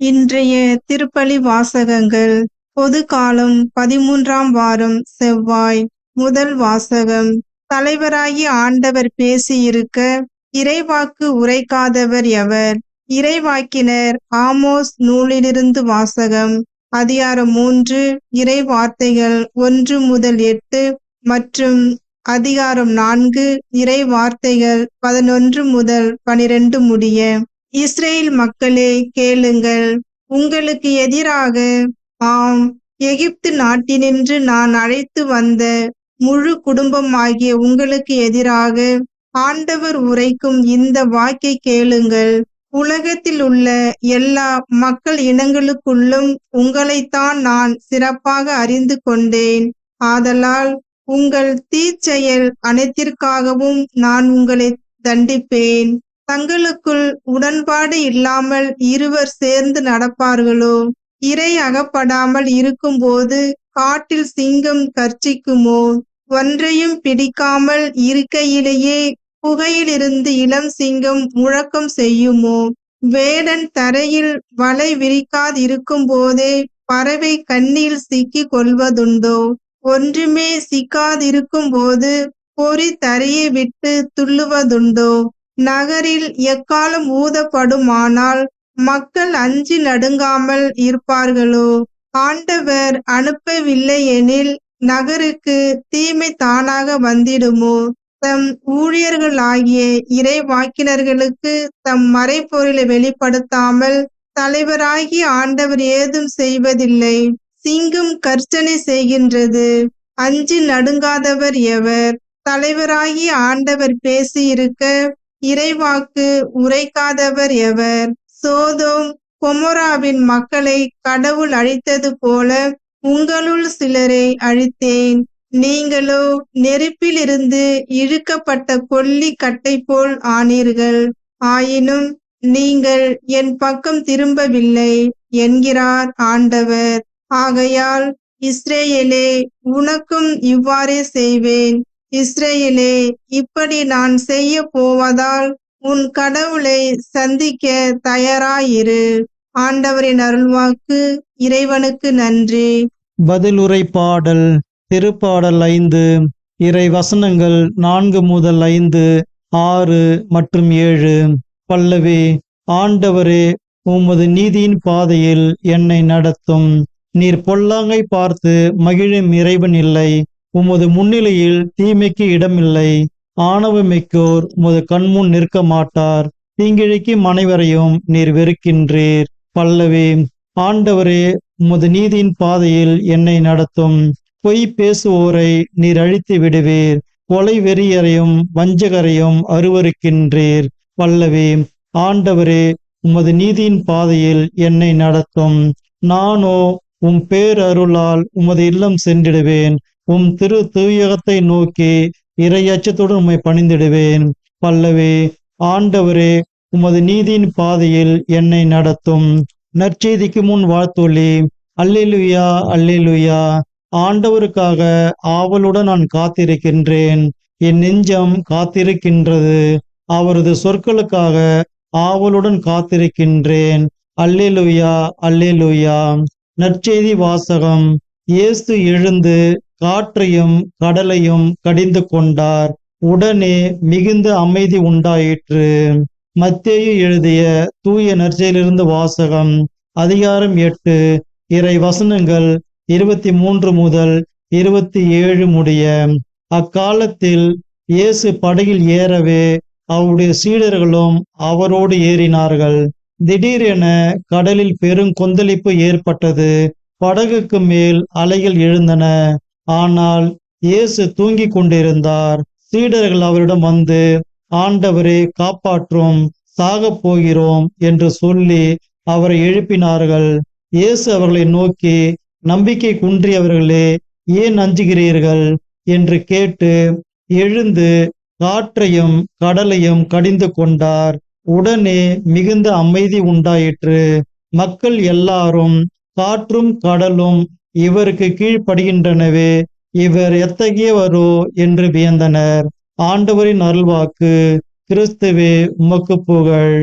இன்றைய திருப்பலி வாசகங்கள். பொது காலம் 13ஆம் வாரம் செவ்வாய். முதல் வாசகம். தலைவராகிய ஆண்டவர் பேசியிருக்க இறைவாக்கு உரைக்காதவர் எவர்? இறைவாக்கினர் ஆமோஸ் நூலிலிருந்து வாசகம். அதிகாரம் 3, இறை வார்த்தைகள் 1 முதல் 8 மற்றும் அதிகாரம் 4, இறை வார்த்தைகள் 11 முதல் 12 முடிய. இஸ்ரேல் மக்களே, கேளுங்கள். உங்களுக்கு எதிராக, ஆம், எகிப்து நாட்டினின்று நான் அழைத்து வந்த முழு குடும்பமாகிய உங்களுக்கு எதிராக ஆண்டவர் உரைக்கும் இந்த வாக்கை கேளுங்கள். உலகத்தில் உள்ள எல்லா மக்கள் இனங்களுக்குள்ளும் உங்களைத்தான் நான் சிறப்பாக அறிந்து கொண்டேன். ஆதலால் உங்கள் தீச்செயல் அனைத்திற்காகவும் நான் உங்களை தண்டிப்பேன். தங்களுக்குள் உடன்பாடு இல்லாமல் இருவர் சேர்ந்து நடப்பார்களோ? இரை அகப்படாமல் இருக்கும்போது காட்டில் சிங்கம் கர்ச்சிக்குமோ? ஒன்றையும் பிடிக்காமல் இருக்கையிலேயே புகையிலிருந்து இளம் சிங்கம் முழக்கம் செய்யுமோ? வேடன் தரையில் வலை விரிக்காதிருக்கும் போதே பறவை கண்ணியில் சிக்கி கொள்வதுண்டோ? ஒன்றுமே சிக்காதிருக்கும் போது பொறி தரையை விட்டு துள்ளுவதுண்டோ? நகரில் எக்காலம் ஊதப்படுமானால் மக்கள் அஞ்சி நடுங்காமல் இருப்பார்களோ? ஆண்டவர் அனுப்பவில்லை எனில் நகருக்கு தீமை தானாக வந்திடுமோ? தம் ஊழியர்களாகிய இறைவாக்கினர்களுக்கு தம் மறைப்பொருளை வெளிப்படுத்தாமல் தலைவராகிய ஆண்டவர் ஏதும் செய்வதில்லை. சிங்கம் கர்ச்சனை செய்கின்றது, அஞ்சி நடுங்காதவர் எவர்? தலைவராகிய ஆண்டவர் பேசியிருக்க இறைவாக்கு உரைக்காதவர் எவர்? சோதோம் கொமோராவின் மக்களை கடவுள் அழித்தது போல உங்களுள் சிலரை அழித்தேன். நீங்களோ நெருப்பிலிருந்து இழுக்கப்பட்ட கொல்லி கட்டை போல் ஆனீர்கள். ஆயினும் நீங்கள் என் பக்கம் திரும்பவில்லை என்கிறார் ஆண்டவர். ஆகையால் இஸ்ரேலே, உனக்கும் இவ்வாறே செய்வேன். இஸ்ரேலே, இப்படி நான் செய்ய போவதால் உன் கடவுளை சந்திக்க தயாராயிரு. ஆண்டவரின் அருள்வாக்கு. இறைவனுக்கு நன்றி. பதிலுரை பாடல். திருப்பாடல் 5. இறை வசனங்கள் 4 முதல் 5, 6 மற்றும் 7. பல்லவி. ஆண்டவரே, உமது நீதியின் பாதையில் என்னை நடத்தும். நீர் பொல்லாங்கை பார்த்து மகிழும் இறைவன் இல்லை. உமது முன்னிலையில் தீமைக்கு இடமில்லை. ஆணவமிக்கோர் உமது கண்முன் நிற்க மாட்டார். தீங்கிழைக்கும் அனைவரையும் நீர் வெறுக்கின்றீர். பல்லவி. ஆண்டவரே, உமது நீதியின் பாதையில் என்னை நடத்தும். பொய் பேசுவோரை நீர் அழித்து விடுவீர். கொலை வெறியரையும் வஞ்சகரையும் அருவருக்கின்றீர். பல்லவி. ஆண்டவரே, உமது நீதியின் பாதையில் என்னை நடத்தும். நானோ உம் பேரருளால் உமது இல்லம் சென்றிடுவேன். உம் திரு தூயகத்தை நோக்கி இறையச்சத்துடன் உம்மை பணிந்திடுவேன். பல்லவி. ஆண்டவரே, உமது நீதியின் பாதையில் என்னை நடத்தும். நற்செய்திக்கு முன் வாழ்த்தொலி. அல்லேலூயா, அல்லேலூயா. ஆண்டவருக்காக ஆவலுடன் நான் காத்திருக்கின்றேன். என் நெஞ்சம் காத்திருக்கின்றது. அவரது சொற்களுக்காக ஆவலுடன் காத்திருக்கின்றேன். அல்லேலூயா, அல்லேலூயா. நற்செய்தி வாசகம். இயேசு எழுந்து காற்றையும் கடலையும் கடிந்து கொண்டார். உடனே மிகுந்த அமைதி உண்டாயிற்று. மத்தேயு எழுதிய தூய நற்செய்தியிலிருந்து வாசகம். அதிகாரம் 8, இறை வசனங்கள் 23 முதல் 27 முடிய. அக்காலத்தில் இயேசு படகில் ஏறவே அவருடைய சீடர்களும் அவரோடு ஏறினார்கள். திடீரென கடலில் பெருங்கொந்தளிப்பு ஏற்பட்டது. படகுக்கு மேல் அலைகள் எழுந்தன. ஆனால் இயேசு தூங்கிக் கொண்டிருந்தார். சீடர்கள் அவரிடம் வந்து, ஆண்டவரே, காப்பாற்றும், சாகப் போகிறோம் என்று சொல்லி அவரை எழுப்பினார்கள். இயேசு அவர்களை நோக்கி, நம்பிக்கை குன்றியவர்களே, ஏன் அஞ்சுகிறீர்கள் என்று கேட்டு எழுந்து காற்றையும் கடலையும் கடிந்து கொண்டார். உடனே மிகுந்த அமைதி உண்டாயிற்று. மக்கள் எல்லாரும் காற்றும் கடலும் இவருக்கு கீழ்ப்படுகின்றனவே, இவர் எத்தகையவரோ என்று வியந்தனர். ஆண்டவரின் அருள்வாக்கு. கிறிஸ்துவே, உமக்கு புகழ்.